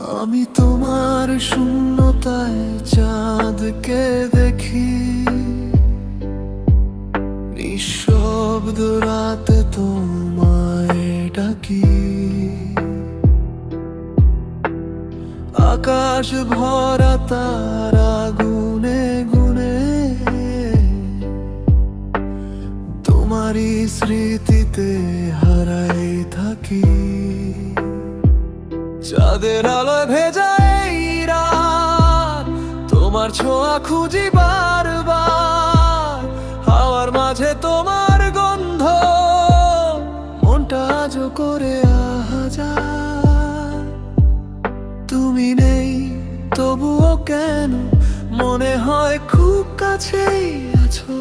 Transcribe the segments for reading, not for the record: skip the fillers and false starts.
আমি তোমার শূন্যতায় চাঁদকে দেখি, নিঃশব্দ রাতে তোমায় ডাকি। আকাশ ভরা তারা গুনে গুনে তোমারই স্মৃতিতে হারাই থাকি। চাঁদের আলোয় ভেজা এই রাত, তোমার ছোঁয়া খুঁজি বারবার। হাওয়ার মাঝে তোমার গন্ধ, মনটা আজও করে আহাজার। তুমি নেই তবুও কেন মনে হয় খুব কাছেই আছো।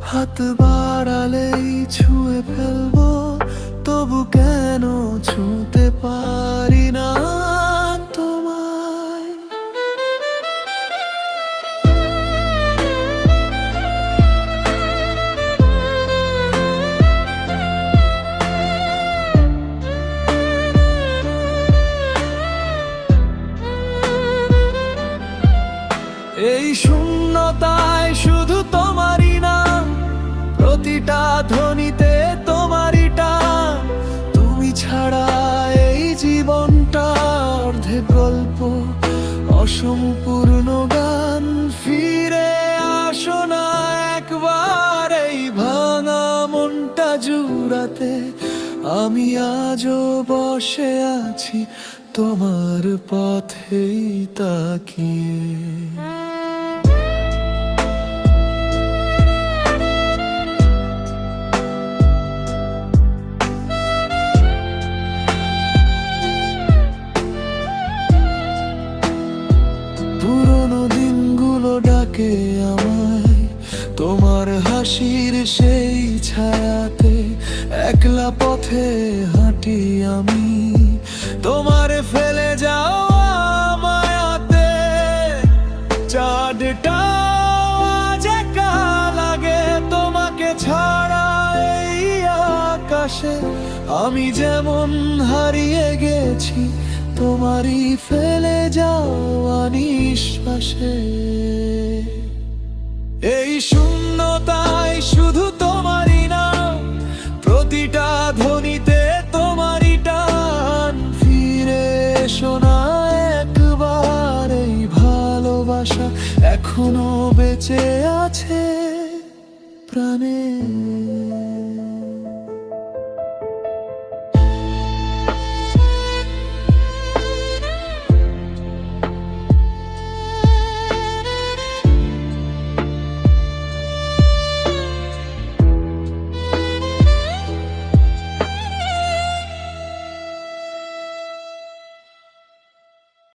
হাত বাড়ালেই ছুঁয়ে ফেলবো, তবু কেন ছুঁতে পারি না তোমায়। এই শূন্যতায় শুধু তোমারই নাম, প্রতিটা ধ্বনিতে তোমারই টান। তুমি ছাড়া এই জীবনটা অর্ধেক গল্প, অসম্পূর্ণ গান। ফিরে আসো না একবার এই ভাঙা মনটা জুড়াতে। আমি আজও বসে আছি তোমার পথেই তাকিয়ে। পুরনো দিনগুলো ডাকে আমায়, তোমার হাসির সেই ছায়াতে। একলা পথে হাঁটি আমি, তোমার ফেলে যাওয়া মায়াতে। চাঁদটা আজ একা লাগে তোমাকে ছাড়া এই আকাশে। আমি যেমন হারিয়ে গেছি তোমারই ফেলে যাওয়া নিঃশ্বাসে। এই শূন্যতায় শুধু তোমারই নাম, প্রতিটা ধ্বনিতে